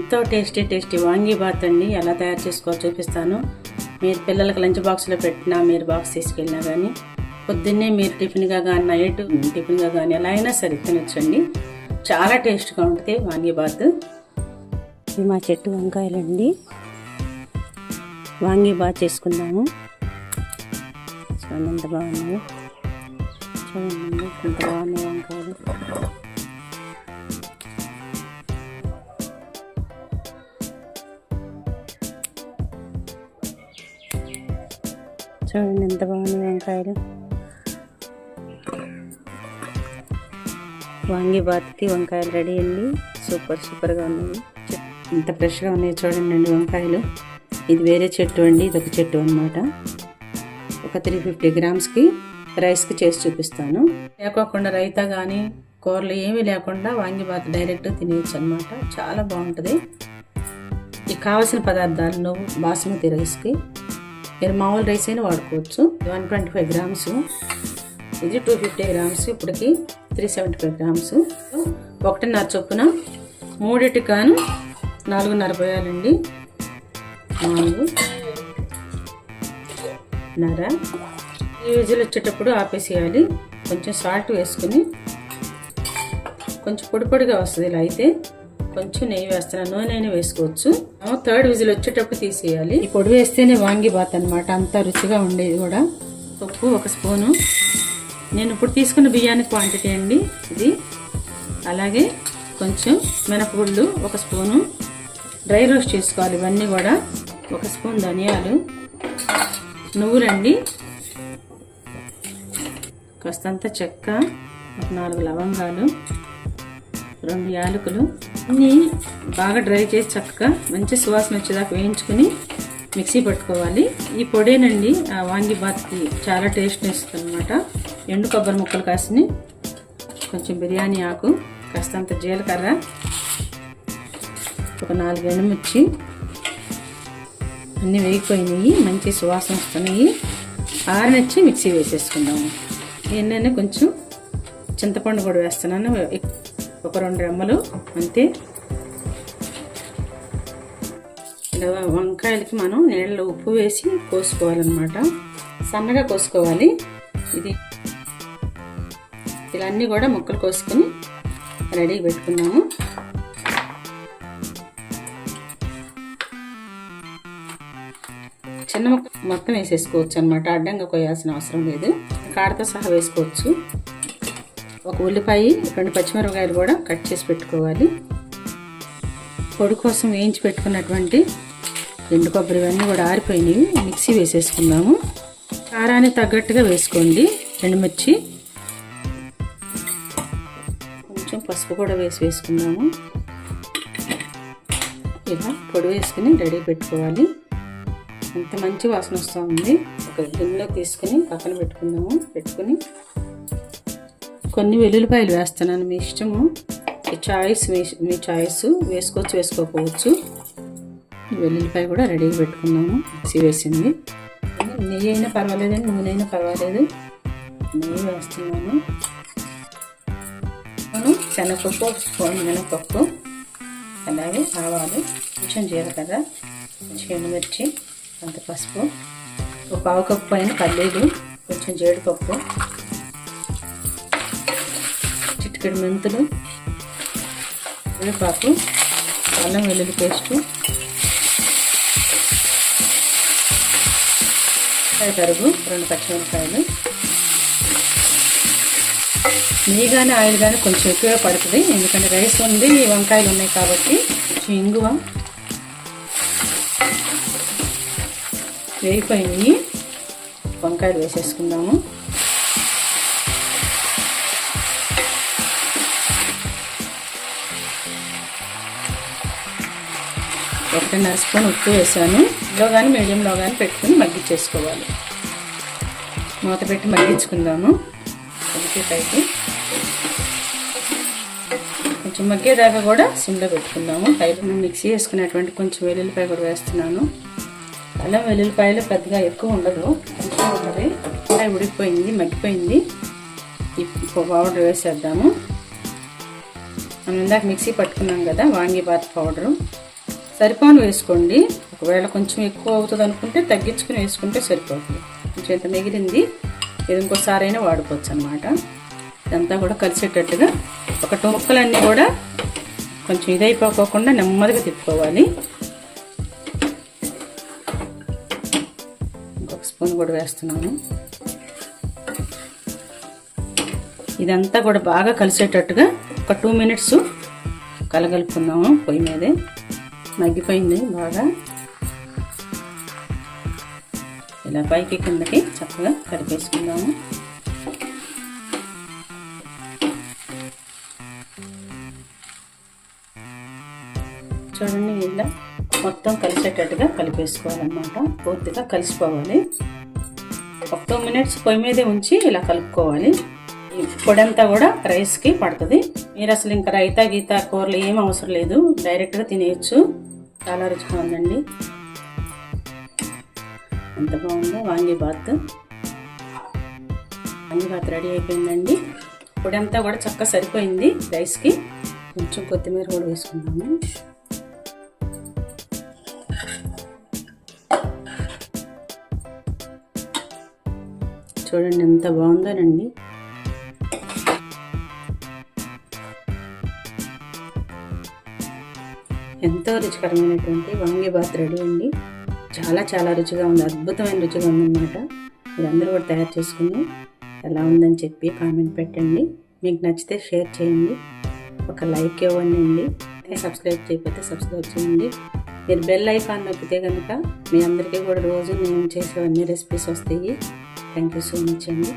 ఎంతో టేస్టీ వాంగీబాత్ అండి. ఎలా తయారు చేసుకోవాలో చూపిస్తాను. మీరు పిల్లలకి లంచ్ బాక్స్లో పెట్టినా, మీరు బాక్స్ తీసుకెళ్ళినా కానీ, పొద్దున్నే మీరు టిఫిన్గా కానీ, నైట్ టిఫిన్గా కానీ ఎలా అయినా సరే తినొచ్చండి. చాలా టేస్ట్గా ఉంటుంది వాంగీబాత్. ఇవి మా చెట్టు వంకాయలండి. వాంగీబాత్ చేసుకుందాము. చూడండి ఎంత బాగున్నాయి. చూడండి ఎంత బాగున్నాయి వంకాయలు. చూడండి ఎంత బాగున్నాయి వంకాయలు. వాంగీబాత్కి వంకాయలు రెడీ అండి. సూపర్గా ఉన్నాయి. ఎంత ఫ్రెష్గా ఉన్నాయి చూడండి వంకాయలు. ఇది వేరే చెట్టు అండి, ఇదొక చెట్టు అనమాట. ఒక 350 గ్రామ్స్కి రైస్కి చేసి చూపిస్తాను. లేకోకుండా రైతా కానీ కూరలు ఏమీ లేకుండా వాంగీబాత్ డైరెక్ట్ తినేయచ్చు అనమాట. చాలా బాగుంటుంది. ఈ కావాల్సిన పదార్థాలు నువ్వు బాస్మతి రైస్కి మీరు మామూలు రైస్ అయినా వాడుకోవచ్చు. 125 గ్రామ్స్, ఇది 250 గ్రామ్స్, ఇప్పటికి 375 గ్రామ్స్. 1.5 చొప్పున 3 కాను 4.5 పోయాలండి. 4.5. ఈ విజిల్ వచ్చేటప్పుడు ఆపేసేయాలి. కొంచెం సాల్ట్ వేసుకుని, కొంచెం పొడిగా వస్తుంది. ఇలా అయితే కొంచెం నెయ్యి వేస్తున్నాను, నూనె అయినా వేసుకోవచ్చు. 3rd విజిల్ వచ్చేటప్పుడు తీసేయాలి. ఈ పొడి వేస్తేనే వాంగీబాత్ అనమాట, అంత రుచిగా ఉండేది కూడా. ఉప్పు 1 స్పూను, నేను ఇప్పుడు తీసుకున్న బియ్యానికి క్వాంటిటీ అండి ఇది. అలాగే కొంచెం మినపగుళ్ళు 1 స్పూను, డ్రై రోస్ట్ చేసుకోవాలి ఇవన్నీ కూడా. 1 స్పూన్ ధనియాలు, నువ్వులండి, కాస్తంత చెక్క, 4 లవంగాలు, 2 యాలకులు. అన్నీ బాగా డ్రై చేసి చక్కగా మంచి సువాసన వచ్చేదాకా వేయించుకుని మిక్సీ పట్టుకోవాలి. ఈ పొడేనండి ఆ వాంగీబాత్కి చాలా టేస్ట్ ఇస్తుంది అనమాట. ఎండు కొబ్బరి ముక్కలు కాసిని, కొంచెం బిర్యానీ ఆకు, కాస్తంత జీలకర్ర, ఒక 4 ఎండుమిర్చి, అన్నీ వేగిపోయినాయి, మంచి సువాసన వస్తున్నాయి. ఆరనిచ్చి మిక్సీ వేసేసుకుందాము. ఎన్నైనా కొంచెం చింతపండు కూడా వేస్తున్నాను, ఒక 2 రెమ్మలు అంతే. ఇలా వంకాయలకి మనం నీళ్ళలో ఉప్పు వేసి కోసుకోవాలన్నమాట. సన్నగా కోసుకోవాలి. ఇది ఇలా అన్నీ కూడా ముక్కలు కోసుకొని రెడీ పెట్టుకున్నాము. చిన్న ముక్క మొత్తం వేసేసుకోవచ్చు అనమాట, అడ్డంగా కొయ్యాల్సిన అవసరం లేదు. కాడతో సహా వేసుకోవచ్చు. 1 ఉల్లిపాయ, 2 పచ్చిమిరపకాయలు కూడా కట్ చేసి పెట్టుకోవాలి. పొడి కోసం వేయించి పెట్టుకున్నటువంటి ఎండు కొబ్బరి ఇవన్నీ కూడా ఆరిపోయినవి మిక్సీ వేసేసుకుందాము. కారానికి తగ్గట్టుగా వేసుకోండి. ఎండుమిర్చి, కొంచెం పసుపు కూడా వేసుకుందాము. ఇలా పొడి వేసుకుని రెడీ పెట్టుకోవాలి. ఎంత మంచి వాసన వస్తుంది. ఒక గిన్నెలో తీసుకుని పక్కన పెట్టుకుందాము. పెట్టుకుని కొన్ని వెల్లుల్లిపాయలు వేస్తున్నాను, మీ ఇష్టము, మీ చాయిస్, వేసుకోవచ్చు వేసుకోకపోవచ్చు. వెల్లుల్లిపాయ కూడా రెడీగా పెట్టుకున్నాము. మిక్సీ వేసింది. నెయ్యి అయినా పర్వాలేదండి, నూనె అయినా పర్వాలేదు. నెయ్యి వేస్తున్నాను. మనం శనగపప్పు, మినపప్పు, అలాగే ఆవాలు, కొంచెం జీలకర్ర, కొంచెం ఎండుమిర్చి, కొంత పసుపు, ఒక 1/2 కప్పు పైన పల్లీలు, కొంచెం జీడిపప్పు, చిటికెడు మెంతులు, వేపాకు, అల్లం వెల్లుల్లి పేస్టు, తరుగు, 2 పచ్చిమిరపకాయలు. నెయ్యి కానీ ఆయిల్ కానీ కొంచెం ఎక్కువగా పడుతుంది, ఎందుకంటే రైస్ ఉంది, వంకాయలు ఉన్నాయి కాబట్టి. కొంచెం ఇంగువ, వేగిపోయినాయి వంకాయలు వేసేసుకుందాము. ఒకటిన్నర స్పూన్ ఉప్పు వేసాను. లో కానీ మీడియంలో కానీ పెట్టుకుని మగ్గించేసుకోవాలి. మూత పెట్టి మగ్గించుకుందాము. ఉల్లిపాయకి కొంచెం మగ్గేదాకా కూడా సిమ్లో పెట్టుకుందాము. పైన మిక్సీ వేసుకునేటువంటి కొంచెం వెల్లుల్లిపాయ కూడా వేస్తున్నాను. అల్లం వెల్లుల్లిపాయలు పెద్దగా ఎక్కువ ఉండదు, కొంచెం ఉంటుంది. ఉడికిపోయింది, మగ్గిపోయింది. ఈ పౌడర్ వేసేద్దాము. మనం ఇందాక మిక్సీ పట్టుకున్నాం కదా వాంగీబాత్ పౌడరు, సరిపోను వేసుకోండి. ఒకవేళ కొంచెం ఎక్కువ అవుతుంది అనుకుంటే తగ్గించుకుని వేసుకుంటే సరిపోతుంది. కొంచెం ఇంత మిగిలింది, ఇది ఇంకోసారి అయినా వాడుకోవచ్చు అనమాట. ఇదంతా కూడా కలిసేటట్టుగా ఒక 2 ముక్కలన్నీ కూడా కొంచెం ఇదైపోకుండా నెమ్మదిగా తిప్పుకోవాలి. ఇంకొక స్పూన్ కూడా వేస్తున్నాను. ఇదంతా కూడా బాగా కలిసేటట్టుగా ఒక 2 మినిట్స్ కలగలుపుకుందాము. పొయ్యి మీదే మగ్గిపోయింది బాగా. ఇలా పైకి కిందకి చక్కగా కలిపేసుకుందాము. చూడండి, ఇలా మొత్తం కలిసేటట్టుగా కలిపేసుకోవాలన్నమాట. పూర్తిగా కలిసిపోవాలి. ఒక 2 మినిట్స్ పొయ్యి మీదే ఉంచి ఇలా కలుపుకోవాలి. ఈ పొడంతా కూడా రైస్కి పడుతుంది. మీరు అసలు ఇంకా రైతా గీతా కూరలు ఏం అవసరం లేదు, డైరెక్ట్గా తినేయచ్చు. చాలా రుచిగా ఉందండి. ఎంత బాగుందో వాంగీబాత్ రెడీ అయిపోయిందండి. పొడంతా కూడా చక్కగా సరిపోయింది రైస్కి. కొంచెం కొత్తిమీర కూడా వేసుకుందాము. చూడండి ఎంత బాగుందోనండి. ఎంతో రుచికరమైనటువంటి వాంగీబాత్ రెడీ అండి. చాలా చాలా రుచిగా ఉంది, అద్భుతమైన రుచిగా ఉందన్నమాట. మీరందరూ కూడా తయారు చేసుకుని ఎలా ఉందని చెప్పి కామెంట్ పెట్టండి. మీకు నచ్చితే షేర్ చేయండి, ఒక లైక్ ఇవ్వండి. సబ్స్క్రైబ్ చేయకపోతే సబ్స్క్రైబ్ చేయండి. మీరు బెల్ ఐకాన్ నొక్కితే కనుక మీ అందరికీ కూడా రోజు నేను చేసేవన్నీ రెసిపీస్ వస్తాయి. థ్యాంక్ యూ సో మచ్ అండి.